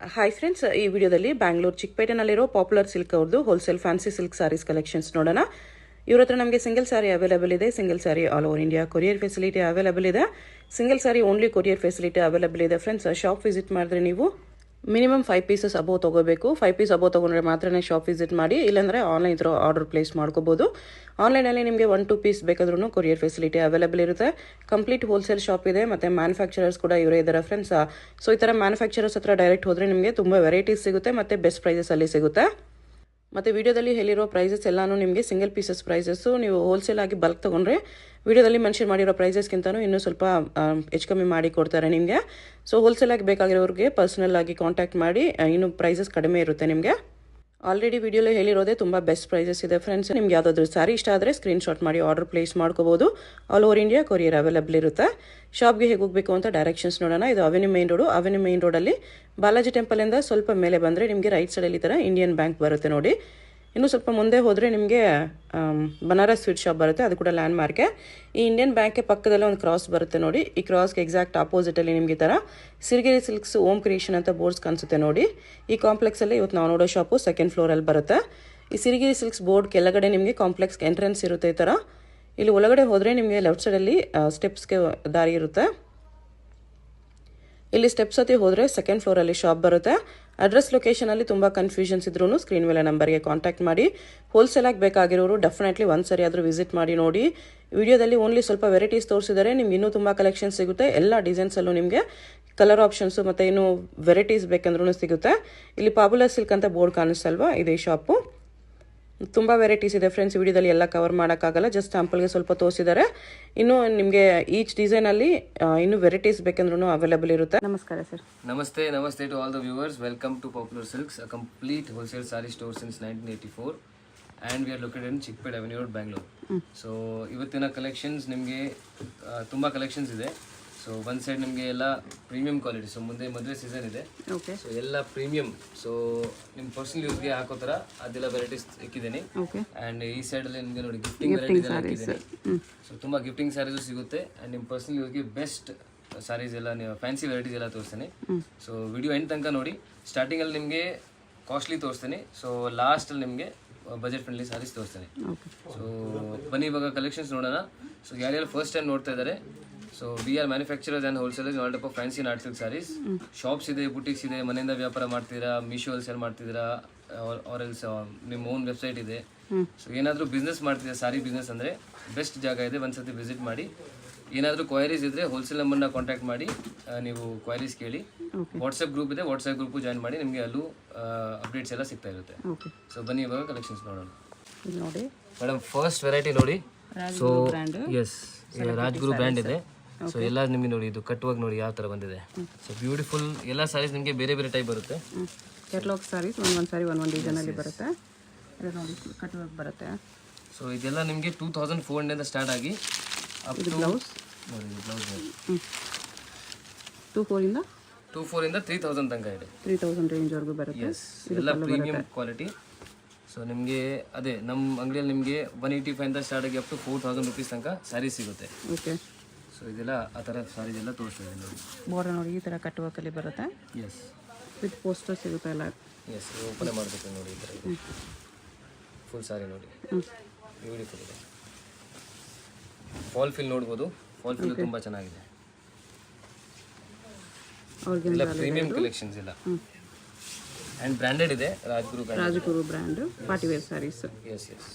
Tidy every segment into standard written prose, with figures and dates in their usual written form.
Hi friends, ಈ ವಿಡಿಯೋದಲ್ಲಿ ಬ್ಯಾಂಗ್ಳೂರು ಚಿಕ್ಕಪೇಟೆನಲ್ಲಿರೋ ಪಾಪ್ಯುಲರ್ ಸಿಲ್ಕ್ ಅವ್ರದ್ದು wholesale fancy silk saris collections ನೋಡೋಣ. ಇವ್ರ ಹತ್ರ ನಮಗೆ ಸಿಂಗಲ್ ಸಾರಿ ಅವೈಲೇಬಲ್ ಇದೆ. Single sari all over India courier facility available ಇದೆ. Single sari only courier facility available ಇದೆ. ಫ್ರೆಂಡ್ಸ್, ಶಾಪ್ ವಿಸಿಟ್ ಮಾಡಿದ್ರೆ ನೀವು ಮಿನಿಮಮ್ 5 ಪೀಸಸ್ ಅಬೋವ್ ತೊಗೋಬೇಕು. 5 ಪೀಸ್ ಅಬೋವ್ ತೊಗೊಂಡ್ರೆ ಮಾತ್ರನೇ ಶಾಪ್ ವಿಸಿಟ್ ಮಾಡಿ, ಇಲ್ಲಾಂದರೆ ಆನ್ಲೈನ್ ಥ್ರೂ ಆರ್ಡರ್ ಪ್ಲೇಸ್ ಮಾಡ್ಕೋಬೋದು. ಆನ್ಲೈನಲ್ಲಿ ನಿಮಗೆ 1-2 ಪೀಸ್ ಬೇಕಾದ್ರೂ ಕೊರಿಯರ್ ಫೆಸಿಲಿಟಿ ಅವೈಲೇಬಲ್ ಇರುತ್ತೆ. ಕಂಪ್ಲೀಟ್ ಹೋಲ್ಸೇಲ್ ಶಾಪ್ ಇದೆ, ಮತ್ತು ಮ್ಯಾನುಫ್ಯಾಕ್ಚರರ್ಸ್ ಕೂಡ ಇವರೇ ಇದ್ದಾರೆ ಫ್ರೆಂಡ್ಸ್. ಸೊ ಈ ಥರ ಮ್ಯಾನುಫ್ಯಾಕ್ಚರರ್ಸ್ ಹತ್ರ ಡೈರೆಕ್ಟ್ ಹೋದರೆ ನಿಮಗೆ ತುಂಬ ವೆರೈಟೀಸ್ ಸಿಗುತ್ತೆ, ಮತ್ತು ಬೆಸ್ಟ್ ಪ್ರೈಸಸಲ್ಲಿ ಸಿಗುತ್ತೆ. ಮತ್ತು ವಿಡಿಯೋದಲ್ಲಿ ಹೇಳಿರೋ ಪ್ರೈಸಸ್ ಎಲ್ಲಾನು ನಿಮಗೆ ಸಿಂಗಲ್ ಪೀಸಸ್ ಪ್ರೈಸಸ್ಸು. ನೀವು ಹೋಲ್ಸೇಲ್ ಆಗಿ ಬಲ್ಕ್ ತೊಗೊಂಡ್ರೆ ವಿಡಿಯೋದಲ್ಲಿ ಮೆನ್ಷನ್ ಮಾಡಿರೋ ಪ್ರೈಸಸ್ಗಿಂತನೂ ಇನ್ನೂ ಸ್ವಲ್ಪ ಹೆಚ್ಚು ಕಮ್ಮಿ ಮಾಡಿ ಕೊಡ್ತಾರೆ ನಿಮಗೆ. ಸೊ ಹೋಲ್ಸೇಲ್ ಆಗಿ ಬೇಕಾಗಿರೋರಿಗೆ ಪರ್ಸನಲ್ ಆಗಿ ಕಾಂಟ್ಯಾಕ್ಟ್ ಮಾಡಿ, ಇನ್ನೂ ಪ್ರೈಸಸ್ ಕಡಿಮೆ ಇರುತ್ತೆ ನಿಮಗೆ. ಆಲ್ರೆಡಿ ವಿಡಿಯೋಲಿ ಹೇಳಿರೋದೇ ತುಂಬ ಬೆಸ್ಟ್ ಪ್ರೈಸಸ್ ಇದೆ ಫ್ರೆಂಡ್ಸ್. ನಿಮ್ಗೆ ಯಾವುದಾದ್ರೂ ಸಾರಿ ಇಷ್ಟ ಆದರೆ ಸ್ಕ್ರೀನ್ಶಾಟ್ ಮಾಡಿ ಆರ್ಡರ್ ಪ್ಲೇಸ್ ಮಾಡ್ಕೋಬೋದು. All over India courier available ಇರುತ್ತೆ. ಶಾಪ್ಗೆ ಹೇಗೆ ಹೋಗಬೇಕು ಅಂತ ಡೈರೆಕ್ಷನ್ಸ್ ನೋಡೋಣ. ಇದು avenue main road. Avenue main ರೋಡಲ್ಲಿ ಬಾಲಾಜಿ ಟೆಂಪಲಿಂದ ಸ್ವಲ್ಪ ಮೇಲೆ ಬಂದರೆ ನಿಮಗೆ ರೈಟ್ ಸೈಡಲ್ಲಿ ಈ ಥರ ಇಂಡಿಯನ್ ಬ್ಯಾಂಕ್ ಬರುತ್ತೆ ನೋಡಿ. ಇನ್ನೂ ಸ್ವಲ್ಪ ಮುಂದೆ ಹೋದರೆ ನಿಮಗೆ ಬನಾರಸ್ ಸ್ವೀಟ್ ಶಾಪ್ ಬರುತ್ತೆ, ಅದು ಕೂಡ ಲ್ಯಾಂಡ್ ಮಾರ್ಕೆ. ಈ ಇಂಡಿಯನ್ ಬ್ಯಾಂಕ್ಗೆ ಪಕ್ಕದಲ್ಲೇ ಒಂದು ಕ್ರಾಸ್ ಬರುತ್ತೆ ನೋಡಿ. ಈ ಕ್ರಾಸ್ಗೆ ಎಕ್ಸಾಕ್ಟ್ ಆಪೋಸಿಟಲ್ಲಿ ನಿಮಗೆ ಈ ಥರ ಸಿರಿಗೆರೆ ಸಿಲ್ಕ್ಸ್ ಓಮ್ ಕ್ರಿಯೇಷನ್ ಅಂತ ಬೋರ್ಡ್ಸ್ ಕಾಣಿಸುತ್ತೆ ನೋಡಿ. ಈ ಕಾಂಪ್ಲೆಕ್ಸಲ್ಲಿ ಇವತ್ತು ನಾವು ನೋಡೋ ಶಾಪು ಸೆಕೆಂಡ್ ಫ್ಲೋರಲ್ಲಿ ಬರುತ್ತೆ. ಈ ಸಿರಿಗೆರೆ ಸಿಲ್ಕ್ಸ್ ಬೋರ್ಡ್ ಕೆಳಗಡೆ ನಿಮಗೆ ಕಾಂಪ್ಲೆಕ್ಸ್ ಎಂಟ್ರೆನ್ಸ್ ಇರುತ್ತೆ ಈ ಥರ. ಇಲ್ಲಿ ಒಳಗಡೆ ಹೋದರೆ ನಿಮಗೆ ಲೆಫ್ಟ್ ಸೈಡಲ್ಲಿ ಸ್ಟೆಪ್ಸ್ಗೆ ದಾರಿ ಇರುತ್ತೆ. ಇಲ್ಲಿ ಸ್ಟೆಪ್ಸ್ ಹತ್ತಿ ಹೋದರೆ ಸೆಕೆಂಡ್ ಫ್ಲೋರಲ್ಲಿ ಶಾಪ್ ಬರುತ್ತೆ. ಅಡ್ರೆಸ್ ಲೊಕೇಶನಲ್ಲಿ ತುಂಬ ಕನ್ಫ್ಯೂಷನ್ಸ್ ಇದ್ರೂ ಸ್ಕ್ರೀನ್ ಮೇಲೆ ನಂಬರ್ಗೆ ಕಾಂಟ್ಯಾಕ್ಟ್ ಮಾಡಿ. ಹೋಲ್ಸೇಲಾಗಿ ಬೇಕಾಗಿರೋರು ಡೆಫಿನೆಟ್ಲಿ ಒಂದು ಸರಿ ಆದರೂ ವಿಸಿಟ್ ಮಾಡಿ ನೋಡಿ. ವಿಡಿಯೋದಲ್ಲಿ ಓನ್ಲಿ ಸ್ವಲ್ಪ ವೆರೈಟೀಸ್ ತೋರಿಸಿದರೆ ನಿಮ್ಗೆ ಇನ್ನೂ ತುಂಬ ಕಲೆಕ್ಷನ್ ಸಿಗುತ್ತೆ. ಎಲ್ಲ ಡಿಸೈನ್ಸಲ್ಲೂ ನಿಮಗೆ ಕಲರ್ ಆಪ್ಷನ್ಸು ಮತ್ತು ಇನ್ನೂ ವೆರೈಟೀಸ್ ಬೇಕಂದ್ರೂ ಸಿಗುತ್ತೆ. ಇಲ್ಲಿ ಪಾಪ್ಯುಲರ್ ಸಿಲ್ಕ್ ಅಂತ ಬೋರ್ಡ್ ಕಾಣಿಸ್ತಲ್ವಾ, ಇದೇ ಶಾಪು. ತುಂಬ ವೆರೈಟೀಸ್ ಇದೆ ಫ್ರೆಂಡ್ಸ್. ವಿಡಿಯೋದಲ್ಲಿ ಎಲ್ಲ ಕವರ್ ಮಾಡೋಕ್ಕಾಗಲ್ಲ, ಜಸ್ಟ್ ಸ್ಯಾಂಪಲ್ಗೆ ಸ್ವಲ್ಪ ತೋರಿಸಿದ್ದಾರೆ. ಇನ್ನು ನಿಮಗೆ ಈಚ್ ಡಿಸೈನಲ್ಲಿ ಇನ್ನೂ ವೆರೈಟೀಸ್ ಬೇಕಂದ್ರೂ ಅವೈಲೇಬಲ್ ಇರುತ್ತೆ. ನಮಸ್ಕಾರ ಸರ್. ನಮಸ್ತೆ to all the viewers. Welcome to popular silks, a complete wholesale sari store since 1984 and we are located in Chikkapete avenue road, Bangalore. So ಇವತ್ತಿನ ಕಲೆಕ್ಷನ್ಸ್ ನಿಮಗೆ ತುಂಬ ಕಲೆಕ್ಷನ್ಸ್ ಇದೆ. ಸೊ ಒಂದು ಸೈಡ್ ನಿಮಗೆ ಎಲ್ಲ ಪ್ರೀಮಿಯಂ ಕ್ವಾಲಿಟಿ. ಸೊ ಮುಂದೆ ಮದುವೆ ಸೀಸನ್ ಇದೆ, ಸೊ ಎಲ್ಲ ಪ್ರೀಮಿಯಂ. ಸೊ ನಿಮ್ಮ ಪರ್ಸನಲ್ ಯೂಸ್ಗೆ ಹಾಕೋ ಥರ ಅದೆಲ್ಲ ವೆರೈಟೀಸ್ ಇಕ್ಕಿದ್ದೀನಿ. ಆ್ಯಂಡ್ ಈ ಸೈಡಲ್ಲಿ ನಿಮಗೆ ನೋಡಿ ಗಿಫ್ಟಿಂಗ್ ವೆರೈಟೀಸ್ ಎಲ್ಲ ಇಕ್ಕಿದ್ದೀನಿ. ಸೊ ತುಂಬ ಗಿಫ್ಟಿಂಗ್ ಸ್ಯಾರೀಸು ಸಿಗುತ್ತೆ. ಆ್ಯಂಡ್ ನಿಮ್ಮ ಪರ್ಸನಲ್ ಯೂಸ್ಗೆ ಬೆಸ್ಟ್ ಸ್ಯಾರೀಸ್ ಎಲ್ಲ, ನೀವು ಫ್ಯಾನ್ಸಿ ವೆರೈಟೀಸ್ ಎಲ್ಲ ತೋರಿಸ್ತೀನಿ. ಸೊ ವಿಡಿಯೋ ಎಂಡ್ ತನಕ ನೋಡಿ. ಸ್ಟಾರ್ಟಿಂಗಲ್ಲಿ ನಿಮಗೆ ಕಾಸ್ಟ್ಲಿ ತೋರಿಸ್ತೀನಿ, ಸೊ ಲಾಸ್ಟಲ್ಲಿ ನಿಮಗೆ ಬಜೆಟ್ ಫ್ರೆಂಡ್ಲಿ ಸ್ಯಾರೀಸ್ ತೋರಿಸ್ತೀನಿ. ಸೊ ಬನ್ನಿ ಇವಾಗ ಕಲೆಕ್ಷನ್ಸ್ ನೋಡೋಣ. ಸೊ ಯಾರ್ಯಾರು ಫಸ್ಟ್ ಟೈಮ್ ನೋಡ್ತಾ ಇದ್ದಾರೆ, so we are manufacturers and wholesalers all type of fancy art silk saris. Shops ಇದೆ, ಬುಟಿಕ್ಸ್ ಇದೆ, ಮನೆಯಿಂದ ವ್ಯಾಪಾರ ಮಾಡ್ತಿದ್ದೀರಾ, ಮೀಶೋಲ್ಲಿ ಸೇಲ್ ಮಾಡ್ತಿದ್ದೀರಾ, ಆರ್ ಎಲ್ಸ್ ನಿಮ್ಮ ಓನ್ ವೆಬ್ಸೈಟ್ ಇದೆ. ಸೊ ಏನಾದರೂ ಬಿಸ್ನೆಸ್ ಮಾಡ್ತಿದ್ದೀರಾ, ಸಾರಿ ಬಿಸ್ನೆಸ್ ಅಂದರೆ ಬೆಸ್ಟ್ ಜಾಗ ಇದೆ, ಒಂದ್ಸತಿ ವಿಸಿಟ್ ಮಾಡಿ. ಏನಾದರೂ ಕ್ವೈರೀಸ್ ಇದ್ದರೆ ಹೋಲ್ಸೇಲ್ ನಂಬರ್ನ ಕಾಂಟ್ಯಾಕ್ಟ್ ಮಾಡಿ ನೀವು ಕ್ವೈರೀಸ್ ಕೇಳಿ. ವಾಟ್ಸಪ್ ಗ್ರೂಪ್ ಇದೆ, ವಾಟ್ಸಪ್ ಗ್ರೂಪು ಜಾಯ್ನ್ ಮಾಡಿ, ನಿಮಗೆ ಅಲ್ಲೂ ಅಪ್ಡೇಟ್ಸ್ ಎಲ್ಲ ಸಿಗ್ತಾ ಇರುತ್ತೆ. ಸೊ ಬನ್ನಿ ಇವಾಗ ಕಲೆಕ್ಷನ್ಸ್ ನೋಡೋಣ. ನೋಡಿ ಮೇಡಮ್, ಫಸ್ಟ್ ವೆರೈಟಿ ನೋಡಿ. ಸೊ ಎಸ್, ರಾಜ್ಗುರು ಬ್ರ್ಯಾಂಡ್ ಇದೆ. ಸೊ ಎಲ್ಲ ನಿಮಗೆ ನೋಡಿ, ಇದು ಕಟ್ಟುವಾಗ ನೋಡಿ ಯಾವ ಥರ ಬಂದಿದೆ. ಸೊ ಬ್ಯೂಟಿಫುಲ್ ಎಲ್ಲ ಸ್ಯಾರೀಸ್ ನಿಮಗೆ ಬೇರೆ ಬೇರೆ ಟೈಪ್ ಬರುತ್ತೆ. ಕೆಟ್ಲಾಗ್ ಸ್ಯಾರೀಸ್ ಒಂದೊಂದು ಸಾರಿ ಒಂದೊಂದು ಡಿಸೈನಲ್ಲಿ ಬರುತ್ತೆ. ಇದು ನೋಡಿ ಕಟ್ಟುವಾಗ ಬರುತ್ತೆ. ಸೊ ಇದೆಲ್ಲ ನಿಮಗೆ 2400 ಸ್ಟಾರ್ಟ್ ಆಗಿ ಅಪ್ ಟು ಬ್ಲೌಸ್ ನೋಡಿ, ಬ್ಲೌಸ್ 24 ಇಂದ 3000 ತನಕ ಇದೆ. 3000 ರೇಂಜ್ವರೆಗೂ ಬರುತ್ತೆ. ಎಸ್, ಎಲ್ಲ ಪ್ರೀಮಿಯಂ ಕ್ವಾಲಿಟಿ. ಸೊ ನಿಮಗೆ ಅದೇ ನಮ್ಮ ಅಂಗಡಿಯಲ್ಲಿ ನಿಮಗೆ 185 ಇಂದ ಸ್ಟಾರ್ಟ್ ಆಗಿ ಅಪ್ ಟು 4000 ರುಪೀಸ್ ತನಕ ಸ್ಯಾರೀಸ್ ಸಿಗುತ್ತೆ. ಓಕೆ. ಸೊ ಇದೆಲ್ಲ ಆ ಥರ ಸ್ಯಾರೀಸ್ ಎಲ್ಲ ತೋರಿಸ್ತಿದೆ ನೋಡಿ. ಬಾರ್ಡರ್ ನೋಡಿ ಈ ಥರ ಕಟ್ಟುವಾಕಲ್ಲಿ ಬರುತ್ತೆ. ಎಸ್, ವಿತ್ ಪೋಸ್ಟರ್ ಸಿಗುತ್ತೆ ಎಲ್ಲ. ಎಸ್, ಓಪನ್ ಮಾಡಬೇಕು ನೋಡಿ. ಈ ಥರ ಇದೆ ಫುಲ್ ಸ್ಯಾರಿ ನೋಡಿ, ಬ್ಯೂಟಿಫುಲ್ ಇದೆ. ಫಾಲ್ ಫಿಲ್ ನೋಡ್ಬೋದು, ಫಾಲ್ ಫಿಲ್ ತುಂಬ ಚೆನ್ನಾಗಿದೆ. ಎಲ್ಲ ಪ್ರೀಮಿಯಂ ಕಲೆಕ್ಷನ್ಸ್ ಇಲ್ಲ ಆ್ಯಂಡ್ ಬ್ರ್ಯಾಂಡೆಡ್ ಇದೆ. Rajguru brand party wear saris. Yes yes.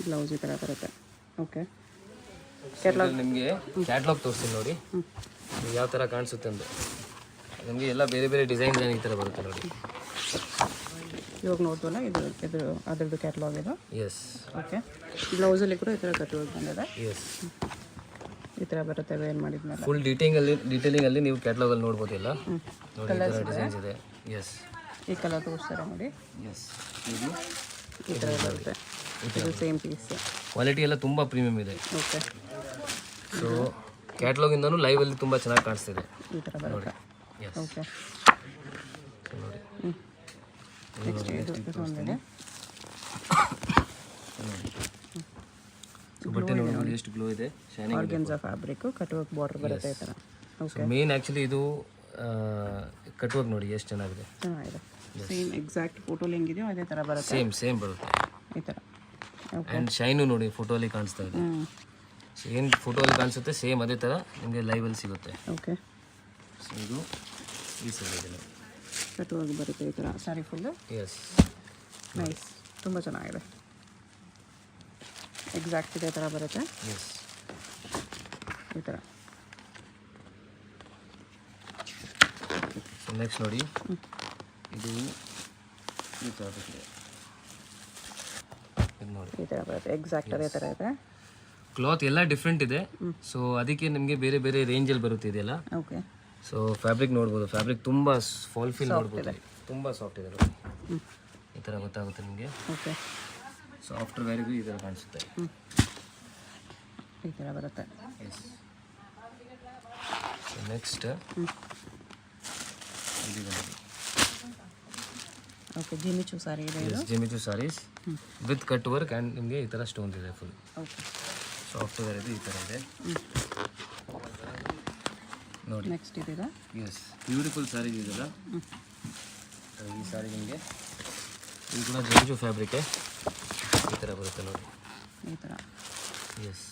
Blouse ಈ ಥರ ಬರುತ್ತೆ. ಓಕೆ. ನಿಮಗೆ ಕ್ಯಾಟ್ಲಾಗ್ ತೋರಿಸ್ತೀನಿ ನೋಡಿ ಯಾವ ಥರ ಕಾಣಿಸುತ್ತೆ ಅಂತ. ನಿಮಗೆ ಎಲ್ಲ ಬೇರೆ ಬೇರೆ ಡಿಸೈನ್ ಈ ಥರ ಬರುತ್ತೆ ನೋಡಿ. ಇವಾಗ ನೋಡ್ಬೋಲ್ಲ, ಇದು ಅದರದ್ದು ಕ್ಯಾಟ್ಲಾಗ್ ಇದು. ಎಸ್. ಓಕೆ. ಬ್ಲೌಸಲ್ಲಿ ಕೂಡ ಈ ಥರ ಕಟ್ಟುವಾಗ ಬಂದಿದೆ. ಎಸ್, ಈ ಥರ ಬರುತ್ತೆ ವೇರ್ ಮಾಡಿದ್ಮೇಲೆ. ಫುಲ್ ಡೀಟೇಲಿಂಗಲ್ಲಿ ನೀವು ಕ್ಯಾಟ್ಲಾಗಲ್ಲಿ ನೋಡ್ಬೋದು ಎಲ್ಲ ನೋಡಿ. ಈ ಥರ ಡಿಸೈನ್ಸ್ ಇದೆ. ಎಸ್, ಈ ಕಲರ್ ತೋರಿಸ್ತಾರೆ ನೋಡಿ. ಎಸ್, ಇದು ಈ ಥರ ಬರುತ್ತೆ. ಇದು ಸೇಮ್ ಪೀಸ್. ಕ್ವಾಲಿಟಿ ಎಲ್ಲ ತುಂಬ ಪ್ರೀಮಿಯಮ್ ಇದೆ. ಓಕೆ. ಸೊ ಕ್ಯಾಟ್ಲಾಗಿಂದನೂ ಲೈವಲ್ಲಿ ತುಂಬ ಚೆನ್ನಾಗಿ ಕಾಣಿಸ್ತಿದೆ. ಈ ಥರ ಬರುತ್ತೆ. ಎಸ್. ಓಕೆ. ಸೊ ನೋಡಿ, ನೆಕ್ಸ್ಟ್ ಇದು ಒಂದಿದೆ. ಸೊ ಬಟ್ಟೆ ನೋಡಿ ಎಷ್ಟು ಗ್ಲೋ ಇದೆ, ಶೈನಿಂಗ್. ಆರ್ಗೆನ್ಸಾ ಫ್ಯಾಬ್ರಿಕ್ ಕಟ್ಟುವಾಗ ಬಾರ್ಡರ್ ಬರುತ್ತೆ ಈ ಥರ. ಸೊ ಮೇನ್ ಆ್ಯಕ್ಚುಲಿ ಇದು ಕಟ್ಟುವಾಗ ನೋಡಿ ಎಷ್ಟು ಚೆನ್ನಾಗಿದೆ. ಚೆನ್ನಾಗಿದೆ. ಸೇಮ್ ಎಕ್ಸಾಕ್ಟ್ ಫೋಟೋಲಿ ಹೆಂಗಿದೆಯೋ ಅದೇ ಥರ ಬರುತ್ತೆ. ಸೇಮ್ ಬರುತ್ತೆ. ಈ ಥರ. ಆ್ಯಂಡ್ ಶೈನು ನೋಡಿ ಫೋಟೋಲಿ ಕಾಣಿಸ್ತಾ ಇದೆ. ಸೊ ಏನು ಫೋಟೋಲಿ ಕಾಣಿಸುತ್ತೆ ಸೇಮ್ ಅದೇ ಥರ ನಿಮಗೆ ಲೈವಲ್ಲಿ ಸಿಗುತ್ತೆ. ಓಕೆ. ಸೊ ಇದು ಈ ಸೈಡ್ ಇದೆ ಕಟ್ಟುವಾಗ ಬರುತ್ತೆ ಈ ಥರ ಸ್ಯಾರಿ ಫುಲ್ಲು. ಎಸ್, ನೈಸ್, ತುಂಬ ಚೆನ್ನಾಗಿದೆ. ಎಕ್ಸಾಕ್ಟ್ ಇದೇ ಥರ ಬರುತ್ತೆ. ಎಸ್, ಈ ಥರ. ಸೊ ನೆಕ್ಸ್ಟ್ ನೋಡಿ, ಇದು ಈ ಥರ ಬರುತ್ತೆ. ಇದು ನೋಡಿ ಈ ಥರ ಬರುತ್ತೆ. ಎಕ್ಸಾಕ್ಟ್ ಅದೇ ಥರ ಇದೆ. ಕ್ಲಾತ್ ಎಲ್ಲ ಡಿಫ್ರೆಂಟ್ ಇದೆ. ಸೊ ಅದಕ್ಕೆ ನಿಮಗೆ ಬೇರೆ ಬೇರೆ ರೇಂಜಲ್ಲಿ ಬರುತ್ತೆ ಇದೆಲ್ಲ. ಓಕೆ. ಸೊ ಫ್ಯಾಬ್ರಿಕ್ ನೋಡ್ಬೋದು, ಫ್ಯಾಬ್ರಿಕ್ ತುಂಬ ಫಾಲ್ ಫೀಲ್ ನೋಡ್ಬೋದು, ತುಂಬ ಸಾಫ್ಟ್ ಇದೆ ನೋಡಿ. ಈ ಥರ ಗೊತ್ತಾಗುತ್ತೆ ನಿಮಗೆ. ಓಕೆ. ಸೊ ಆಫ್ಟರ್ ವೇರಿಗೂ ಈ ಥರ ಕಾಣಿಸುತ್ತೆ. ಈ ಥರ ಬರುತ್ತೆ. Yes. So next okay. Jimmy Choo sari ಇದೆ ಇದು. Jimmy Choo saris with cut work and ನಿಮಗೆ ಈ ಥರ ಸ್ಟೋನ್ಸ್ ಇದೆ ಫುಲ್. ಓಕೆ. ಸಾಫ್ಟ್ ವೇರ್ ಇದು ಈ ಥರ ಇದೆ ನೋಡಿ. ನೆಕ್ಸ್ಟ್ ಇದೀಗ. ಎಸ್, ಬ್ಯೂಟಿಫುಲ್ ಸ್ಯಾರಿ ಇದೆಲ್ಲ. ಈ ಸ್ಯಾರಿ ನಿಮಗೆ ಇದು ಕೂಡ ಜಿಮಿಚು ಫ್ಯಾಬ್ರಿಕ್ ಈ ಥರ ಬರುತ್ತೆ ನೋಡಿ. ಈ ಥರ. Yes,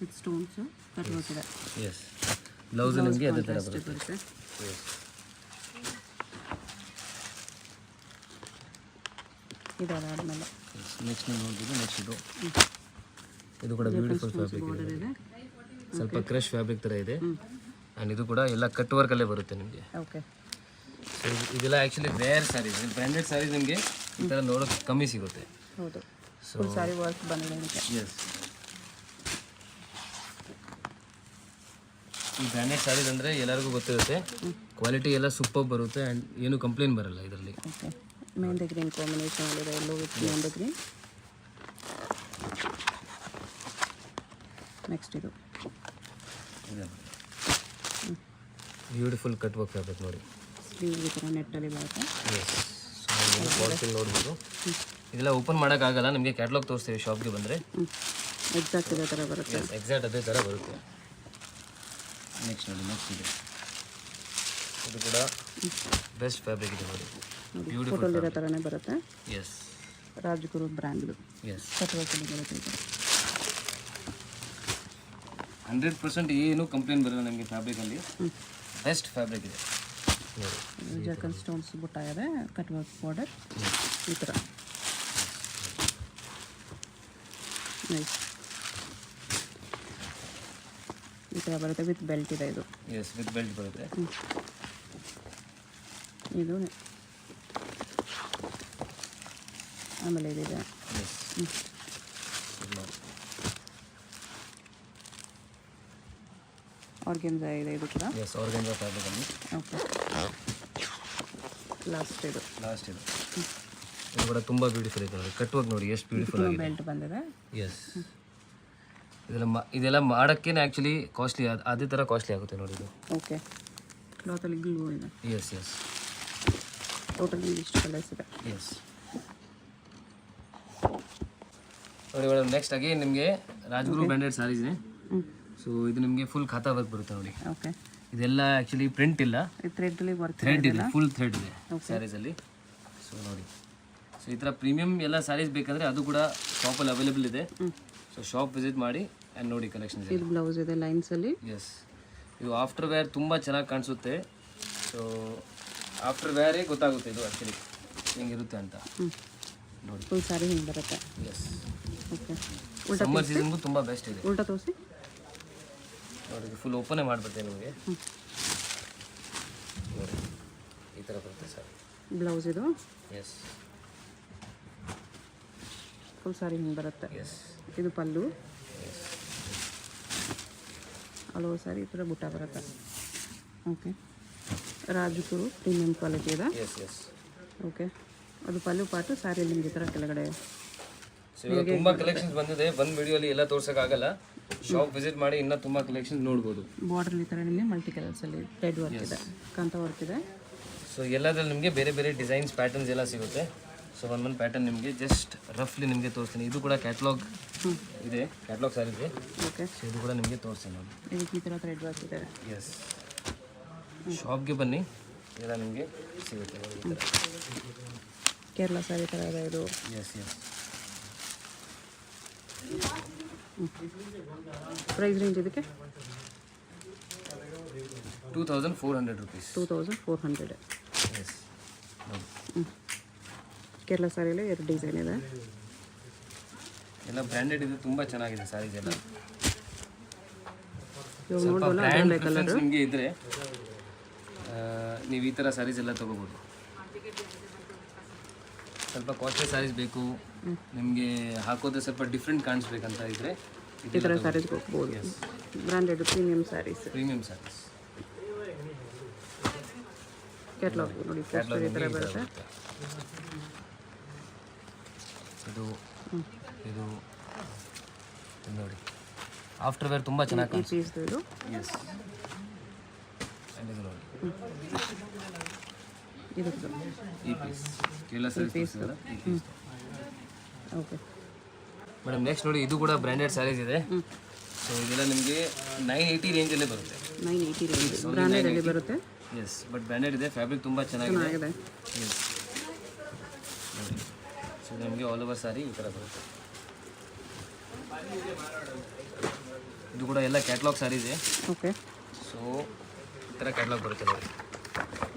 with stones cut work ಇದೆ. ಎಸ್, ಬ್ಲೌಸ್ ನಿಮಗೆ ಅದೇ ಥರ ಬರುತ್ತೆ. ಎಸ್, ಇದಾದ್ಮೇಲೆ ನೆಕ್ಸ್ಟ್ ನೀವು ನೋಡ್ಬೋದು. ನೆಕ್ಸ್ಟ್ ಇದು ಕೂಡ ಬ್ಯೂಟಿಫುಲ್ ಫ್ಯಾಬ್ರಿಕ್ ಇದೆ, ಸ್ವಲ್ಪ ಕ್ರಶ್ ಫ್ಯಾಬ್ರಿಕ್ ಥರ ಇದೆ. ಆ್ಯಂಡ್ ಇದು ಕೂಡ ಎಲ್ಲ ಕಟ್ ವರ್ಕಲ್ಲೇ ಬರುತ್ತೆ ನಿಮಗೆ. ಓಕೆ. ಸೊ ಇದೆಲ್ಲ actually rare saris, branded saris ನಿಮಗೆ ಈ ಥರ ನೋಡೋಕ್ಕೆ ಕಮ್ಮಿ ಸಿಗುತ್ತೆ. ಹೌದು. ಸೊ ಸಾರಿ ವರ್ಕ್ ಬಂದಿದೆ ಇದಕ್ಕೆ. ಎಸ್, ಈ ಬ್ರ್ಯಾಂಡೆಡ್ ಸ್ಯಾರೀಸ್ ಅಂದರೆ ಎಲ್ಲರಿಗೂ ಗೊತ್ತಿರುತ್ತೆ, ಕ್ವಾಲಿಟಿ ಎಲ್ಲ ಸೂಪರ್ ಬರುತ್ತೆ ಆ್ಯಂಡ್ ಏನು ಕಂಪ್ಲೇಂಟ್ ಬರಲ್ಲ ಇದರಲ್ಲಿ. ಓಕೆ. ಮೆಹಂದಿ ಗ್ರೀನ್ ಕಾಂಬಿನೇಷನ್ ಇದೆ, ಎಲ್ಲೋ ವಿತ್ ಮೆಹಂದಿ ಗ್ರೀನ್. ನೆಕ್ಸ್ಟ್ ಇದು ಬ್ಯೂಟಿಫುಲ್ ಕಟ್ ವರ್ಕ್ ಫ್ಯಾಬ್ರಿಕ್ ನೋಡಿ. ಸ್ಲೀವ್ ಈ ಥರ ನೆಟ್ಟಲ್ಲಿ ಬರುತ್ತೆ. ಎಸ್, ಸೊ ಕ್ವಾಲಿಟಿ ನೋಡ್ಬೋದು. ಇದೆಲ್ಲ ಓಪನ್ ಮಾಡೋಕ್ಕಾಗಲ್ಲ, ನಿಮಗೆ ಕ್ಯಾಟ್ಲಾಗ್ ತೋರಿಸ್ತೀವಿ ಶಾಪ್ಗೆ ಬಂದರೆ. ಎಕ್ಸಾಕ್ಟ್ ಇದೇ ಥರ ಬರುತ್ತೆ. ಎಕ್ಸಾಕ್ಟ್ ಅದೇ ಥರ ಬರುತ್ತೆ. ನೆಕ್ಸ್ಟ್ ನೋಡಿ, ನೆಕ್ಸ್ಟ್ ಇದೆ, ಇದು ಕೂಡ ಬೆಸ್ಟ್ ಫ್ಯಾಬ್ರಿಕ್ ಇದೆ ನೋಡಿ. ಫೋಟೋಲಿ ಇರೋ ಥರನೇ ಬರುತ್ತೆ. ಎಸ್, ರಾಜ್ಗುರು ಬ್ರ್ಯಾಂಡ್ದು. ಎಸ್, ಕಟ್ವರ್ಕಲ್ಲಿ ಬರುತ್ತೆ ಇದು. 100% ಏನು ಕಂಪ್ಲೇಂಟ್ ಬರಲ್ಲ ನಮಗೆ ಫ್ಯಾಬ್ರಿಕಲ್ಲಿ. ಬೆಸ್ಟ್ ಫ್ಯಾಬ್ರಿಕ್ ಇದೆ ನೋಡಿ. ಜರ್ಕನ್ ಸ್ಟೋನ್ಸ್ ಬುಟ್ಟ ಇದೆ, ಕಟ್ ವರ್ಕ್ ಬಾರ್ಡರ್ ಈ ಥರ. ನೈಸ್. ಈ ಥರ ಬರುತ್ತೆ, ವಿತ್ ಬೆಲ್ಟ್ ಇದೆ ಇದು. ಎಸ್, ವಿತ್ ಬೆಲ್ಟ್ ಬರುತ್ತೆ. ಇದು ಆಮೇಲೆ ಇದಿದೆ. ಆರ್ಗೆನ್ಜಾ ಇದೆ ಇದು ಕೂಡ. ಎಸ್, ಆರ್ಗೆನ್ಜಾ ಫ್ಯಾಬ್ರಿಕಲ್ಲಿ. ಓಕೆ. ಲಾಸ್ಟ್ ಇದು. ಇದು ಕೂಡ ತುಂಬ ಬ್ಯೂಟಿಫುಲ್ ಇದೆ ನೋಡಿ. ಕಟ್ಟುವಾಗ ನೋಡಿ ಎಷ್ಟು ಬ್ಯೂಟಿಫುಲ್ ಆಗಿದೆ. ಬೆಲ್ಟ್ ಬಂದಿದೆ. ಎಸ್, ಇದೆಲ್ಲ ಮಾಡೋಕ್ಕೇ ಆ್ಯಕ್ಚುಲಿ ಕಾಸ್ಟ್ಲಿ, ಅದೇ ಥರ ಕಾಸ್ಟ್ಲಿ ಆಗುತ್ತೆ ನೋಡಿ ಇದು. ಓಕೆ. ಕ್ಲಾತಲ್ಲಿ ಗ್ಲೂ ಇದೆ. ಎಸ್, ಎಸ್, ಟೋಟಲಿ ಇಷ್ಟು ಕಲರ್ಸ್ ಇದೆ. ಎಸ್ ನೋಡಿ ಮೇಡಮ್. ನೆಕ್ಸ್ಟ್ ಆಗಿ ನಿಮಗೆ ರಾಜ್ಗುರು ಬ್ರ್ಯಾಂಡೆಡ್ ಸ್ಯಾರೀಸ್ ಇದೆ. ಸೊ ಇದು ನಿಮಗೆ ಫುಲ್ ಖಾತಾ ವರ್ಕ್ ಬರುತ್ತೆ ನೋಡಿ. ಓಕೆ. ಇದೆಲ್ಲ ಆ್ಯಕ್ಚುಲಿ ಪ್ರಿಂಟ್ ಇಲ್ಲ, ಥ್ರೆಡ್ಲಿ ವರ್ಕ್. ಥ್ರೆಡ್ ಇದೆ, ಫುಲ್ ಥ್ರೆಡ್ ಇದೆ ಸ್ಯಾರೀಸಲ್ಲಿ. ಸೊ ನೋಡಿ, ಸೊ ಈ ಥರ ಪ್ರೀಮಿಯಮ್ ಎಲ್ಲ ಸ್ಯಾರೀಸ್ ಬೇಕಂದರೆ ಅದು ಕೂಡ ಶಾಪಲ್ಲಿ ಅವೈಲೇಬಲ್ ಇದೆ. ಸೊ ಶಾಪ್ ವಿಸಿಟ್ ಮಾಡಿ ಆ್ಯಂಡ್ ನೋಡಿ ಕಲೆಕ್ಷನ್ ಇದೆ. ಇದು ಬ್ಲೌಸ್ ಇದೆ ಲೈನ್ಸಲ್ಲಿ. ಎಸ್, ಇದು ಆಫ್ಟರ್ ವೇರ್ ತುಂಬ ಚೆನ್ನಾಗಿ ಕಾಣಿಸುತ್ತೆ. ಸೊ ಆಫ್ಟರ್ ವೇರೇ ಗೊತ್ತಾಗುತ್ತೆ ಇದು ಆ್ಯಕ್ಚುಲಿ ಹೆಂಗಿರುತ್ತೆ ಅಂತ ನೋಡಿ. ಫುಲ್ ಸ್ಯಾರಿ ಹಿಂಗೆ ಬರುತ್ತೆ. ಎಸ್. ಓಕೆ. ಸಮ್ಮರ್ ಸೀಸನ್ಗೂ ತುಂಬ ಬೆಸ್ಟ್ ಇದೆ. ಉಲ್ಟಾ ತೋರಿಸಿ ನೋಡಿ, ಇದು ಫುಲ್ ಓಪನೇ ಮಾಡಿಬಿಡ್ತೇನೆ ನಿಮಗೆ ನೋಡಿ. ಈ ಥರ ಬರುತ್ತೆ ಸರ್ ಬ್ಲೌಸ್ ಇದು. ಎಸ್, ಫುಲ್ ಸ್ಯಾರಿ ಹಿಂಗೆ ಬರುತ್ತೆ. ಎಸ್, ಇದು ಪಲ್ಲು. ಎಸ್, ಹಲವು ಸ್ಯಾರಿ ಈ ಥರ ಬುಟ್ಟ ಬರುತ್ತೆ. ಓಕೆ. ರಾಜ್ಗುರು ಪ್ರೀಮಿಯಂ ಕ್ವಾಲಿಟಿ ಇದೆ. Yes, yes. ಓಕೆ. ಅದು ಪಲ್ಲು ಪಾಟು ಸ್ಯಾರಿ ನಿಮ್ಗೆ ಈ ಥರ ಕೆಳಗಡೆ. ಸೊ ಇವಾಗ ತುಂಬ ಕಲೆಕ್ಷನ್ಸ್ ಬಂದಿದೆ, ಒಂದು ವಿಡಿಯೋಲಿ ಎಲ್ಲ ತೋರ್ಸೋಕ್ಕಾಗಲ್ಲ. ಶಾಪ್ ವಿಸಿಟ್ ಮಾಡಿ ಇನ್ನೂ ತುಂಬ ಕಲೆಕ್ಷನ್ಸ್ ನೋಡ್ಬೋದು. ಬಾರ್ಡರ್ ಈ ಥರ ನಿಮಗೆ ಮಲ್ಟಿ ಕಲರ್ಸಲ್ಲಿ ಥ್ರೆಡ್ ವರ್ಕ್ ಇದೆ, ಕಾಂತ ವರ್ಕ್ ಇದೆ. ಸೊ ಎಲ್ಲದ್ರಲ್ಲಿ ನಿಮಗೆ ಬೇರೆ ಬೇರೆ ಡಿಸೈನ್ಸ್ ಪ್ಯಾಟರ್ನ್ಸ್ ಎಲ್ಲ ಸಿಗುತ್ತೆ. ಸೊ ಒಂದು ಪ್ಯಾಟರ್ನ್ ನಿಮಗೆ ಜಸ್ಟ್ ರಫ್ಲಿ ನಿಮಗೆ ತೋರಿಸ್ತೀನಿ. ಇದು ಕೂಡ ಕ್ಯಾಟ್ಲಾಗ್ ಇದೆ, ಕ್ಯಾಟ್ಲಾಗ್ ಸ್ಯಾರಿ ಇದೆ. ಓಕೆ. ಸೊ ಇದು ಕೂಡ ನಿಮಗೆ ತೋರಿಸ್ತೀನಿ ನಾನು. ಇದಕ್ಕೆ ಈ ಥರ ಥ್ರೆಡ್ ವರ್ಕ್ ಇದೆ. ಎಸ್, ಶಾಪ್ಗೆ ಬನ್ನಿ, ಎಲ್ಲ ನಿಮಗೆ ಸಿಗುತ್ತೆ ನೋಡಿ ಈ ಥರ. ಕೇರಳ ಸ್ಯಾರಿ ಥರ ಇದೆ ಇದು. S S. ಪ್ರೈಸ್ ರೇಂಜ್ ಇದಕ್ಕೆ 2400 rupees. 2400. ಎಸ್ ನೋಡಿ. ಕೇರಳ ಸ್ಯಾರಿಯಲ್ಲಿ 2 ಡಿಸೈನ್ ಇದೆ. ಎಲ್ಲ ಬ್ರ್ಯಾಂಡೆಡ್ ಇದೆ, ತುಂಬ ಚೆನ್ನಾಗಿದೆ ಸ್ಯಾರೀಸ್ ಎಲ್ಲ. ಇವಾಗ ಸ್ವಲ್ಪ ನೋಡ್ಬೋಲ್ಲ ಬ್ರ್ಯಾಂಡ್ ಅದರಲ್ಲೇ ಪ್ರಿಫರೆನ್ಸ್ ಕಲರು. ನಿಮಗೆ ಇದ್ದರೆ ನೀವು ಈ ಥರ ಸ್ಯಾರೀಸ್ ಎಲ್ಲ ತೊಗೋಬೋದು. ಸ್ವಲ್ಪ ಕಾಸ್ಟ್ಲಿ ಸ್ಯಾರೀಸ್ ಬೇಕು ನಿಮಗೆ, ಹಾಕೋದು ಸ್ವಲ್ಪ ಡಿಫ್ರೆಂಟ್ ಕಾಣಿಸ್ಬೇಕಂತ ಇದ್ದರೆ ಈ ಥರ ಸ್ಯಾರೀಸ್ಗೆ ಹೋಗ್ಬೋದು. Branded premium saris. Premium saris. Catalogue ನೋಡಿ, ಪೋಸ್ಟರ್ ಈ ಥರ ಬರುತ್ತೆ. ಇದು ಇದು ನೋಡಿ, ಆಫ್ಟರ್ ವೇರ್ ತುಂಬ ಚೆನ್ನಾಗಿ ಈ ಪೀಸ್ ಇದು. ಎಸ್. ಇದು ನೋಡಿ, ಇದು ಈ ಪೀಸ್ ಕೇರಳ ಸ್ಯಾರೀಸ್ ಈ ಪೀಸ್. ಓಕೆ ಮೇಡಮ್ ನೆಕ್ಸ್ಟ್ ನೋಡಿ, ಇದು ಕೂಡ ಬ್ರ್ಯಾಂಡೆಡ್ ಸ್ಯಾರೀಸ್ ಇದೆ. ಸೊ ಇದೆಲ್ಲ ನಿಮಗೆ 980 ರೇಂಜಲ್ಲೇ ಬರುತ್ತೆ. 980 ರೇಂಜ್ ಬ್ರ್ಯಾಂಡೆಡಲ್ಲಿ ಬರುತ್ತೆ. ಎಸ್, ಬಟ್ ಬ್ರ್ಯಾಂಡೆಡ್ ಇದೆ, ಫ್ಯಾಬ್ರಿಕ್ ತುಂಬ ಚೆನ್ನಾಗಿದೆ. ಎಸ್ ನೋಡಿ. ಸೊ ನಿಮಗೆ ಆಲ್ ಓವರ್ ಸ್ಯಾರಿ ಈ ಥರ ಬರುತ್ತೆ. ಇದು ಕೂಡ ಎಲ್ಲ ಕ್ಯಾಟ್ಲಾಗ್ ಸ್ಯಾರಿ ಇದೆ. ಓಕೆ. ಸೊ ಈ ಥರ ಕ್ಯಾಟ್ಲಾಗ್ ಬರುತ್ತೆ ನೋಡಿ.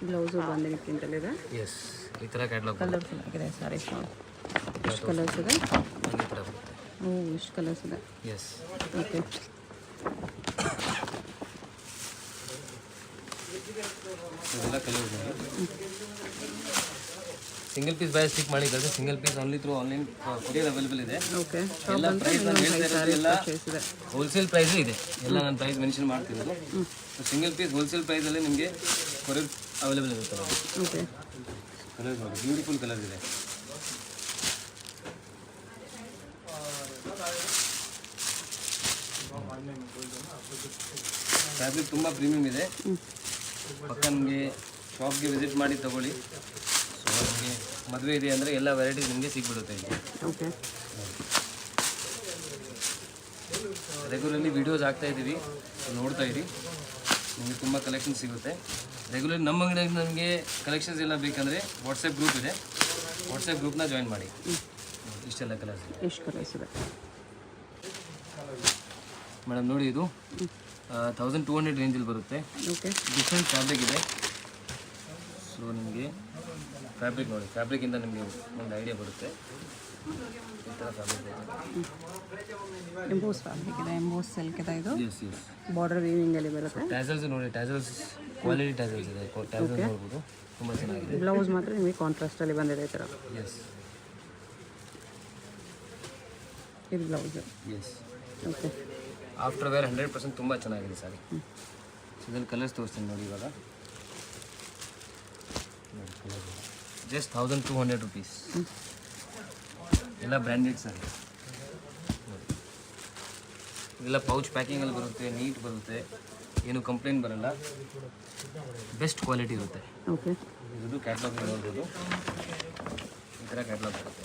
ಬ್ಲೌಸು ಬಾಂದಿನಿ ಪ್ರಿಂಟಲ್ಲಿದೆ. ಎಸ್, ಈ ಥರ ಕ್ಯಾಟ್ಲಾಗ್ ಕಲರ್ಫುಲ್ ಆಗಿದೆ ಸ್ಯಾರೀಸ್ ನೋಡಿ. ಎಷ್ಟು ಕಲರ್ಸ್ ಇದೆ? ಈ ಥರ ಬರುತ್ತೆ. ಓ, ಎಷ್ಟು ಕಲರ್ಸ್ ಇದೆ. ಎಸ್. ಓಕೆ. ಇದೆಲ್ಲ ಕಲರ್ಸ್ ನೋಡಿ. ಸಿಂಗಲ್ ಪೀಸ್ ಬೈ ಸ್ಟಿಕ್ ಮಾಡಿ ಕಳಿಸಿ. Single piece only through online courier available ಇದೆ. ಓಕೆ. ಎಲ್ಲ ಪ್ರೈಸ್ ನಾನು ಹೇಳ್ತಾ ಇರೋದು ಎಲ್ಲ ಇದೆ. ಹೋಲ್ಸೇಲ್ ಪ್ರೈಸ್ ಇದೆ. ಎಲ್ಲ ನಾನು ಪ್ರೈಸ್ ಮೆನ್ಷನ್ ಮಾಡ್ತಿರೋದು. ಸಿಂಗಲ್ ಪೀಸ್ ಹೋಲ್ಸೇಲ್ ಪ್ರೈಸಲ್ಲಿ ನಿಮಗೆ ಕೊರಿಯರ್ ಅವೈಲೇಬಲ್ ಇರುತ್ತೆ. ಓಕೆ. ಕಲರ್ಸ್ ನೋಡಿ, ಬ್ಯೂಟಿಫುಲ್ ಕಲರ್ ಇದೆ. ಫ್ಯಾಬ್ರಿಕ್ ತುಂಬ ಪ್ರೀಮಿಯಂ ಇದೆ. ಪಕ್ಕ ನಿಮಗೆ ಶಾಪ್ಗೆ ವಿಸಿಟ್ ಮಾಡಿ ತಗೊಳ್ಳಿ. ಸೊ ನಿಮಗೆ ಮದುವೆ ಇದೆ ಅಂದರೆ ಎಲ್ಲ ವೆರೈಟೀಸ್ ನಿಮಗೆ ಸಿಗ್ಬಿಡುತ್ತೆ ಇಲ್ಲಿ. ಓಕೆ. ರೆಗ್ಯುಲರ್ಲಿ ವೀಡಿಯೋಸ್ ಹಾಕ್ತಾ ಇದ್ದೀವಿ, ನೋಡ್ತಾ ಇರಿ, ನಿಮಗೆ ತುಂಬ ಕಲೆಕ್ಷನ್ ಸಿಗುತ್ತೆ. ರೆಗ್ಯುಲರ್ ನಮ್ಮ ಅಂಗಡಿಯಲ್ಲಿ ನಮಗೆ ಕಲೆಕ್ಷನ್ಸ್ ಎಲ್ಲ ಬೇಕಂದರೆ ವಾಟ್ಸಪ್ ಗ್ರೂಪ್ ಇದೆ, ವಾಟ್ಸಪ್ ಗ್ರೂಪ್ನ ಜಾಯಿನ್ ಮಾಡಿ. ಇಷ್ಟೆಲ್ಲ ಕಲರ್ಸ್ ಇದೆ. ಎಷ್ಟು ಕಲರ್ಸ್ ಇದೆ ಮೇಡಮ್ ನೋಡಿ, ಇದು 1200 ರೇಂಜಲ್ಲಿ ಬರುತ್ತೆ. ಓಕೆ. ಡಿಫ್ರೆಂಟ್ ಫ್ಯಾಬ್ರಿಕ್ ಇದೆ. ಸೊ ನಿಮಗೆ ಫ್ಯಾಬ್ರಿಕ್ ನೋಡಿ, ಫ್ಯಾಬ್ರಿಕಿಂದ ನಿಮಗೆ ಒಂದು ಐಡಿಯಾ ಬರುತ್ತೆ. ಈ ಥರ ಫ್ಯಾಬ್ರಿಕ್ ಇದೆ. ಎಂಬೋಸ್ ಫ್ಯಾಬ್ರಿಕ್ ಇದೆ, ಎಂಬೋಸ್ ಸಿಲ್ಕ್ ಇದೆ. ಇದು ಎಸ್ ಎಸ್. ಬಾರ್ಡರ್ ವೀವಿಂಗಲ್ಲಿ ಬರುತ್ತೆ. ಟ್ಯಾಸಲ್ಸ್ ನೋಡಿ, ಟ್ಯಾಸಲ್ಸ್ ಕ್ವಾಲಿಟಿ ಟ್ಯಾಸಲ್ಸ್ ಇದೆ. ಟ್ಯಾಸಲ್ಸ್ ನೋಡ್ಬೋದು, ತುಂಬ ಚೆನ್ನಾಗಿದೆ. ಬ್ಲೌಸ್ ಮಾತ್ರ ನಿಮಗೆ ಕಾಂಟ್ರಾಸ್ಟಲ್ಲಿ ಬಂದಿದೆ ಈ ಥರ. ಎಸ್. ಇದು blouse. Yes. Okay. After wear 100% ತುಂಬ ಚೆನ್ನಾಗಿದೆ ಸಾರಿ. ಇದರಲ್ಲಿ ಕಲರ್ಸ್ ತೋರಿಸ್ತೀನಿ ನೋಡಿ. ಇವಾಗ ಜಸ್ಟ್ 1200 rupees. ಎಲ್ಲ ಬ್ರ್ಯಾಂಡೆಡ್ ಸಾರಿ. ಇದೆಲ್ಲ ಪೌಚ್ ಪ್ಯಾಕಿಂಗಲ್ಲಿ ಬರುತ್ತೆ, ನೀಟ್ ಬರುತ್ತೆ, ಏನು ಕಂಪ್ಲೇಂಟ್ ಬರಲ್ಲ, ಬೆಸ್ಟ್ ಕ್ವಾಲಿಟಿ ಇರುತ್ತೆ. ಓಕೆ. ಇದು ಕ್ಯಾಟ್ಲಾಗ್ ನೋಡ್ಬೋದು, ಈ ಥರ ಕ್ಯಾಟ್ಲಾಗ್ ಬರುತ್ತೆ.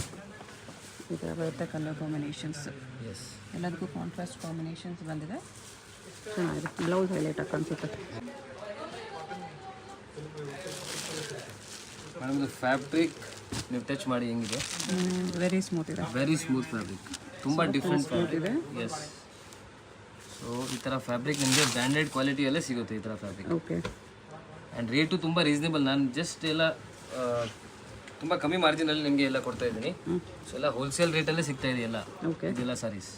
ಈ ಥರ ಬರುತ್ತೆ ಕಲರ್ ಕಾಂಬಿನೇಷನ್ಸ್. ಎಸ್. ಎಲ್ಲದಕ್ಕೂ ಕಾಂಟ್ರಾಸ್ಟ್ ಕಾಂಬಿನೇಷನ್ಸ್ ಬಂದಿದೆ, ಚೆನ್ನಾಗಿದೆ. ಬ್ಲೌಸ್ ಹೈಲೈಟ್ ಆಗಿ ಕಾಣಿಸುತ್ತೆ. ಮೇಡಮ್ ಇದು ಫ್ಯಾಬ್ರಿಕ್ ನೀವು ಟಚ್ ಮಾಡಿ ಹೆಂಗಿದೆ, ವೆರಿ ಸ್ಮೂತ್ ಇದೆ. ವೆರಿ ಸ್ಮೂತ್ ಫ್ಯಾಬ್ರಿಕ್, ತುಂಬ ಡಿಫ್ರೆಂಟ್ ಫ್ಯಾಬ್ರಿಕ್ ಇದೆ. ಎಸ್. ಸೊ ಈ ಥರ ಫ್ಯಾಬ್ರಿಕ್ ನಿಮಗೆ ಬ್ರ್ಯಾಂಡೆಡ್ ಕ್ವಾಲಿಟಿಯಲ್ಲೇ ಸಿಗುತ್ತೆ ಈ ಥರ ಫ್ಯಾಬ್ರಿಕ್. ಓಕೆ. ಆ್ಯಂಡ್ ರೇಟು ತುಂಬ ರೀಸನೇಬಲ್. ನಾನು ಜಸ್ಟ್ ಎಲ್ಲ ತುಂಬ ಕಮ್ಮಿ ಮಾರ್ಜಿನಲ್ಲಿ ನಿಮಗೆ ಎಲ್ಲ ಕೊಡ್ತಾ ಇದ್ದೀನಿ. ಸೊ ಎಲ್ಲ ಹೋಲ್ಸೇಲ್ ರೇಟಲ್ಲೇ ಸಿಗ್ತಾ ಇದೆ ಎಲ್ಲ. ಓಕೆ. ಇದೆಲ್ಲ ಸಾರೀಸ್.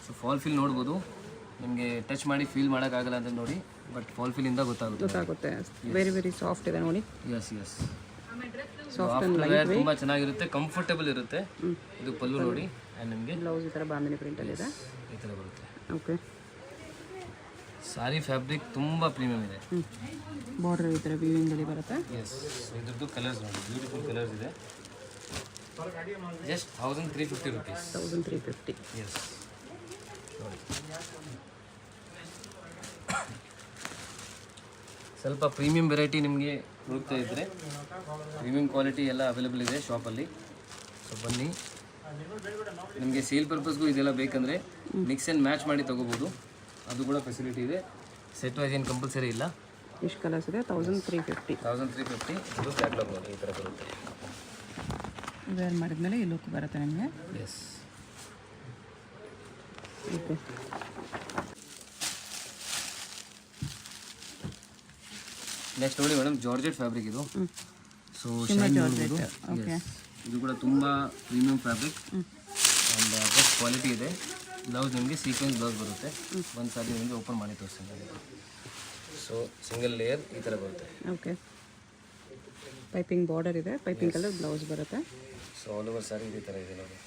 ಸೊ ಫಾಲ್ ಫೀಲ್ ನೋಡ್ಬೋದು, ನಿಮಗೆ ಟಚ್ ಮಾಡಿ ಫೀಲ್ ಮಾಡೋಕ್ಕಾಗಲ್ಲ ಅಂತ ನೋಡಿ, ಬಟ್ ಫಾಲ್ ಫೀಲಿಂದ ಗೊತ್ತಾಗುತ್ತೆ. ವೆರಿ ವೆರಿ ಸಾಫ್ಟ್ ಇದೆ ನೋಡಿ. Yes yes. Soft and light weight. ತುಂಬ ಚೆನ್ನಾಗಿರುತ್ತೆ, ಕಂಫರ್ಟೇಬಲ್ ಇರುತ್ತೆ. ಇದು ಪಲ್ಲು ನೋಡಿ, ಆ್ಯಂಡ್ ನಿಮಗೆ ಬ್ಲೌಸ್ ಈ ಥರ ಬಾಂದಿನಿ ಪ್ರಿಂಟಲ್ಲಿ ಇದೆ. ಈ ಥರ ಬರುತ್ತೆ. ಓಕೆ. ಸಾರಿ ಫ್ಯಾಬ್ರಿಕ್ ತುಂಬ ಪ್ರೀಮಿಯಂ ಇದೆ. ಬಾರ್ಡರ್ ಈ ಥರ ವೀವಿಂಗಲ್ಲಿ ಬರುತ್ತೆ. ಎಸ್. ಇದ್ರದ್ದು ಕಲರ್ಸ್ ನೋಡಿ, ಬ್ಯೂಟಿಫುಲ್ ಕಲರ್ಸ್ ಇದೆ. Just 1350 rupees. 1350. ಎಸ್. ನೋಡಿ, ಸ್ವಲ್ಪ ಪ್ರೀಮಿಯಂ ವೆರೈಟಿ ನಿಮಗೆ ಹುಡುಕ್ತಾ ಇದ್ದರೆ ಪ್ರೀಮಿಯಂ ಕ್ವಾಲಿಟಿ ಎಲ್ಲ ಅವೈಲೇಬಲ್ ಇದೆ ಶಾಪಲ್ಲಿ. ಸೊ ಬನ್ನಿ, ನಿಮಗೆ ಸೇಲ್ ಪರ್ಪಸ್ಗೂ ಇದೆಲ್ಲ ಬೇಕಂದರೆ ಮಿಕ್ಸ್ ಆ್ಯಂಡ್ ಮ್ಯಾಚ್ ಮಾಡಿ ತೊಗೋಬೋದು, ಅದು ಕೂಡ ಫೆಸಿಲಿಟಿ ಇದೆ. ಸೆಟ್ ವೈಸ್ ಏನು ಕಂಪಲ್ಸರಿ ಇಲ್ಲ. ಎಷ್ಟು ಕಲರ್ಸ್ ಇದೆ? 1350. 1350. ಇದು ಕ್ಯಾಟ್ಲಾಗ್ ನೋಡಿ, ಈ ಥರ ಬರುತ್ತೆ. ವೇರ್ ಮಾಡಿದ್ಮೇಲೆ ಈ ಲುಕ್ ಬರುತ್ತೆ ನಿಮಗೆ. ಎಸ್. ಓಕೆ. ನೆಕ್ಸ್ಟ್ ನೋಡಿ ಮೇಡಮ್, ಜಾರ್ಜೆಟ್ ಫ್ಯಾಬ್ರಿಕ್ ಇದು. So okay. ಇದು ಕೂಡ ತುಂಬ premium fabric and best quality ಇದೆ. ಬ್ಲೌಸ್ ನಿಮಗೆ ಸೀಕ್ವೆನ್ಸ್ ಬ್ಲೌಸ್ ಬರುತ್ತೆ. ಒಂದು ಸಾರಿ ನಿಮಗೆ ಓಪನ್ ಮಾಡಿ ತೋರಿಸ್ತೀನಿ. ಸೊ ಸಿಂಗಲ್ ಲೇಯರ್ ಈ ಥರ ಬರುತ್ತೆ. ಓಕೆ. ಪೈಪಿಂಗ್ ಬಾರ್ಡರ್ ಇದೆ, ಪೈಪಿಂಗ್ ಕಲರ್ ಬ್ಲೌಸ್ ಬರುತ್ತೆ. ಸೊ ಆಲ್ ಓವರ್ ಸಾರಿ ಇದೇ ಥರ ಇದೆ ನೋಡಿ.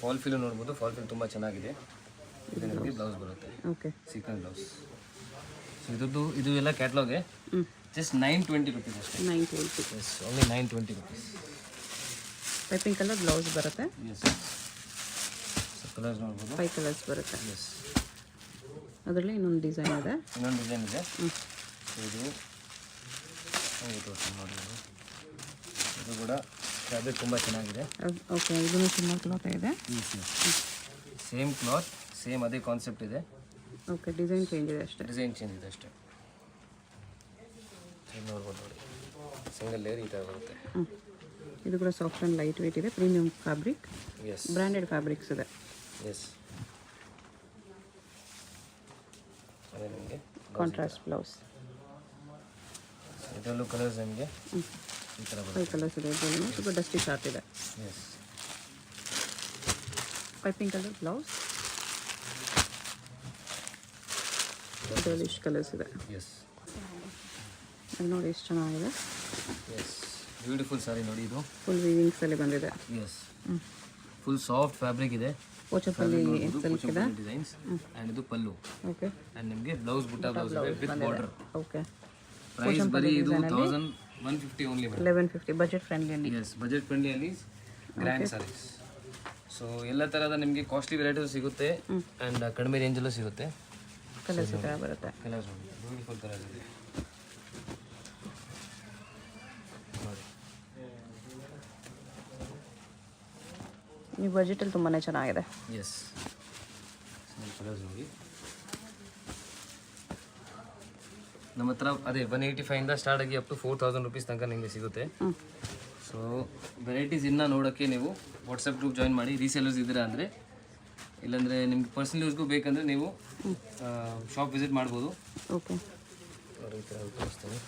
ಫಾಲ್ ಫಿಲ್ ನೋಡ್ಬೋದು, ಫಾಲ್ ಫಿಲ್ ತುಂಬ ಚೆನ್ನಾಗಿದೆ. ಇದು ನಿಮಗೆ ಬ್ಲೌಸ್ ಬರುತ್ತೆ. ಓಕೆ. Sequence blouse. ಸೊ ಇದು ಎಲ್ಲ ಕ್ಯಾಟ್ಲಾಗೆ ಜಸ್ಟ್ 920 rupees ಅಷ್ಟೇ. 920. Yes, only 920 rupees. Piping colour blouse ಬರುತ್ತೆ. ಎಸ್. ಸೊ ಕಲರ್ಸ್ ನೋಡ್ಬೋದು. 5 ಕಲರ್ಸ್ ಬರುತ್ತೆ. ಎಸ್. ಅದರಲ್ಲಿ ಇನ್ನೊಂದು ಡಿಸೈನ್ ಇದೆ. ಇನ್ನೊಂದು ಡಿಸೈನ್ ಇದೆ. ಇದು ತೋರಿಸ್ತೀನಿ ನೋಡಿ. ಇದು ಕೂಡ ಫ್ಯಾಬ್ರಿಕ್ ತುಂಬ ಚೆನ್ನಾಗಿದೆ. ಓಕೆ. ಇದನ್ನು ಸಿಲ್ವರ್ ಕ್ಲಾತ್ ಇದೆ. ಸೇಮ್ ಕ್ಲಾತ್, ಸೇಮ್ ಅದೇ ಕಾನ್ಸೆಪ್ಟ್ ಇದೆ. ಓಕೆ. ಡಿಸೈನ್ ಚೇಂಜ್ ಇದೆ ಅಷ್ಟೇ. ಡಿಸೈನ್ ಚೇಂಜ್ ಇದೆ ಅಷ್ಟೇ. ನೋಡ್ಬೋದು ನೋಡಿ, ಸಿಂಗಲ್ ಲೇಯರ್ ಈ ಥರ ಬರುತ್ತೆ. ಇದು ಕೂಡ ಸಾಫ್ಟ್ ಆ್ಯಂಡ್ ಲೈಟ್ ವೇಟ್ ಇದೆ. Premium fabric. Yes. Branded fabrics ಇದೆ. ಎಸ್. ಅದೇ ನಿಮಗೆ ಕಾಂಟ್ರಾಸ್ಟ್ ಬ್ಲೌಸ್. ಇದರಲ್ಲೂ ಕಲರ್ಸ್ ನಿಮಗೆ ಈ ಥರ ಬರುತ್ತೆ. 5 ಕಲರ್ಸ್ ಇದೆ. ಇದನ್ನು ಸ್ವಲ್ಪ ಡಸ್ಟಿ ಶಾರ್ಟ್ ಇದೆ. ಎಸ್. Piping colour blouse. ಇದರಲ್ಲಿ ಇಷ್ಟು ಕಲರ್ಸ್ ಇದೆ. ಎಸ್. ಅದು ನೋಡಿ ಎಷ್ಟು ಚೆನ್ನಾಗಿದೆ. ಎಸ್, ಬ್ಯೂಟಿಫುಲ್ ಸಾರಿ ನೋಡಿ. ಇದು ಫುಲ್ ವೀವಿಂಗ್ಸಲ್ಲಿ ಬಂದಿದೆ. ಎಸ್, ಫುಲ್ ಸಾಫ್ಟ್ ಫ್ಯಾಬ್ರಿಕ್ ಇದೆ. ಪೋಚಪಲ್ಲಿ ಸಿಲ್ಕ್ ಇದೆ. ಡಿಸೈನ್ಸ್ ಆ್ಯಂಡ್ ಇದು ಪಲ್ಲು. ಓಕೆ. ಆ್ಯಂಡ್ ನಿಮಗೆ ಬ್ಲೌಸ್ ಬುಟ್ಟ ಬ್ಲೌಸ್ ಇದೆ ವಿತ್ ಬಾರ್ಡರ್. ಓಕೆ. ಪ್ರೈಸ್ ಬರೀ ಇದು 1150 only. 1150 budget friendly. Yes, budget friendly grand saris. So ಎಲ್ಲ ಥರದ ನಿಮಗೆ ಕಾಸ್ಟ್ಲಿ ವೆರೈಟೀಸ್ ಸಿಗುತ್ತೆ ಆ್ಯಂಡ್ ಕಡಿಮೆ ರೇಂಜಲ್ಲೂ ಸಿಗುತ್ತೆ. ಕಲರ್ಸ್ ಈ ಥರ ಬರುತ್ತೆ. ಕಲರ್ಸ್ ನೋಡಿ, ಬ್ಯೂಟಿಫುಲ್ ಕಲರ್ಸ್ ಇದೆ ನೋಡಿ. ಈ ಬಜೆಟಲ್ಲಿ ತುಂಬಾ ಚೆನ್ನಾಗಿದೆ. ಎಸ್, ಕಲರ್ಸ್ ನೋಡಿ. ನಮ್ಮ ಹತ್ರ ಅದೇ 185 ಸ್ಟಾರ್ಟ್ ಆಗಿ ಅಪ್ ಟು 4000 rupees ತನಕ ನಿಮಗೆ ಸಿಗುತ್ತೆ. ಸೊ ವೆರೈಟೀಸ್ ಇನ್ನೂ ನೋಡೋಕ್ಕೆ ನೀವು ವಾಟ್ಸಪ್ ಗ್ರೂಪ್ ಜಾಯಿನ್ ಮಾಡಿ. ರೀಸೇಲರ್ಸ್ ಇದ್ದೀರಾ ಅಂದರೆ, ಇಲ್ಲಾಂದರೆ ನಿಮ್ಗೆ ಪರ್ಸನಲ್ ಯೂಸ್ಗೂ ಬೇಕಂದರೆ ನೀವು ಶಾಪ್ ವಿಸಿಟ್ ಮಾಡ್ಬೋದು. ಓಕೆ. ಈ ಥರ ತೋರಿಸ್ತೀನಿ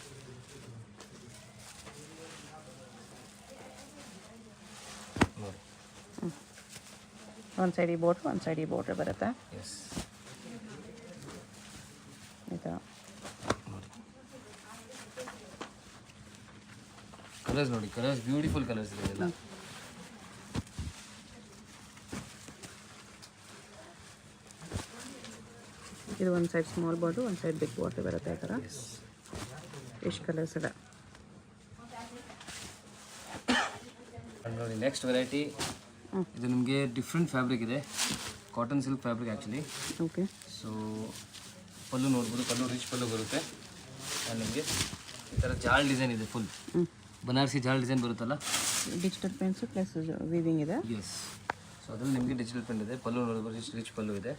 ನೋಡಿ. ಒಂದು ಸೈಡ್ ಈ ಬೋರ್ಡ್ರ್, ಒಂದು ಸೈಡ್ ಈ ಬೋರ್ಡ್ರ್ ಬರುತ್ತೆ. ಎಸ್, ಈ ಥರ ನೋಡಿ ಕಲರ್ಸ್ ನೋಡಿ. ಕಲರ್ಸ್ ಬ್ಯೂಟಿಫುಲ್ ಕಲರ್ಸ್ ಇದೆ ಎಲ್ಲ. ಇದು ಒಂದು ಸೈಡ್ ಸ್ಮಾಲ್ ಬಾರ್ಡ್ರು, ಒಂದು ಸೈಡ್ ಬಿಗ್ ಬಾರ್ಡ್ರ್ ಬರುತ್ತೆ. ಈ ಥರ ಎಷ್ಟು ಕಲರ್ಸ್ ಇದೆ ನೋಡಿ. ನೆಕ್ಸ್ಟ್ ವೆರೈಟಿ ಇದು ನಿಮಗೆ ಡಿಫ್ರೆಂಟ್ ಫ್ಯಾಬ್ರಿಕ್ ಇದೆ. Cotton silk fabric actually. Okay. So pallu ನೋಡ್ಬೋದು, ಪಲ್ಲು ರಿಚ್ ಪಲ್ಲು ಬರುತ್ತೆ. ಆ್ಯಂಡ್ ನಿಮಗೆ ಈ ಥರ ಜಾಲ್ ಡಿಸೈನ್ ಇದೆ. ಫುಲ್ ಬನಾರಸಿ ಜಾಲ್ ಡಿಸೈನ್ ಬರುತ್ತಲ್ಲ. ಡಿಜಿಟಲ್ ಪೆನ್ಸು ಪ್ಲಸ್ ವೀವಿಂಗ್ ಇದೆ. ಎಸ್. ಸೊ ಅದ್ರಲ್ಲಿ ನಿಮಗೆ ಡಿಜಿಟಲ್ ಪೆನ್ ಇದೆ. ಪಲ್ಲು ನೋಡ್ಬೋದು, ರಿಚ್ ಪಲ್ಲು ಇದೆ.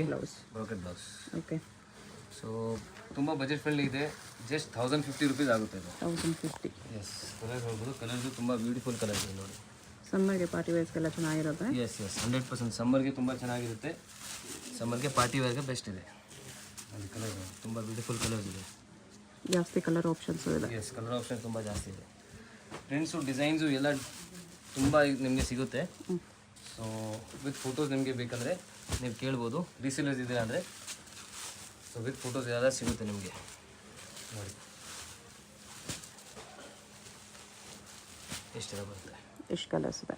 Blouse. Brocade blouse. Okay. So ತುಂಬ ಬಜೆಟ್ ಫ್ರೆಂಡ್ಲಿ ಇದೆ. ಜಸ್ಟ್ 1050 rupees ಆಗುತ್ತೆ ಇದು. 1050. ಎಸ್, ಕಲರ್ ನೋಡ್ಬೋದು. ಕಲರ್ಸು ತುಂಬ ಬ್ಯೂಟಿಫುಲ್ ಕಲರ್ಸ್ ಇದೆ ನೋಡಿ. ಸಮ್ಮರ್ಗೆ ಪಾರ್ಟಿ ವೇರ್ಸ್ಗೆಲ್ಲ ಚೆನ್ನಾಗಿರುತ್ತೆ. ಎಸ್ ಎಸ್, 100% ಸಮ್ಮರ್ಗೆ ತುಂಬ ಚೆನ್ನಾಗಿರುತ್ತೆ. ಸಮ್ಮರ್ಗೆ ಪಾರ್ಟಿ ವೇರ್ಗೆ ಬೆಸ್ಟ್ ಇದೆ. ಅದು ಕಲರ್ ತುಂಬ ಬ್ಯೂಟಿಫುಲ್ ಕಲರ್ಸ್ ಇದೆ. ಜಾಸ್ತಿ ಕಲರ್ ಆಪ್ಷನ್ಸು ಇದೆ. ಎಸ್, ಕಲರ್ ಆಪ್ಷನ್ ತುಂಬ ಜಾಸ್ತಿ ಇದೆ. ಪ್ರಿಂಟ್ಸು ಡಿಸೈನ್ಸು ಎಲ್ಲ ತುಂಬ ನಿಮಗೆ ಸಿಗುತ್ತೆ. ಸೊ ವಿತ್ ಫೋಟೋಸ್ ನಿಮಗೆ ಬೇಕಂದರೆ ನೀವು ಕೇಳ್ಬೋದು. ರೀಸೇಲರ್ಸ್ ಇದೆ ಅಂದರೆ ಸೊ ವಿತ್ ಫೋಟೋಸ್ ಎಲ್ಲ ಸಿಗುತ್ತೆ ನಿಮಗೆ ನೋಡಿ. ಎಷ್ಟು ಬರುತ್ತೆ, ಎಷ್ಟು ಕಲರ್ಸ್ ಇದೆ.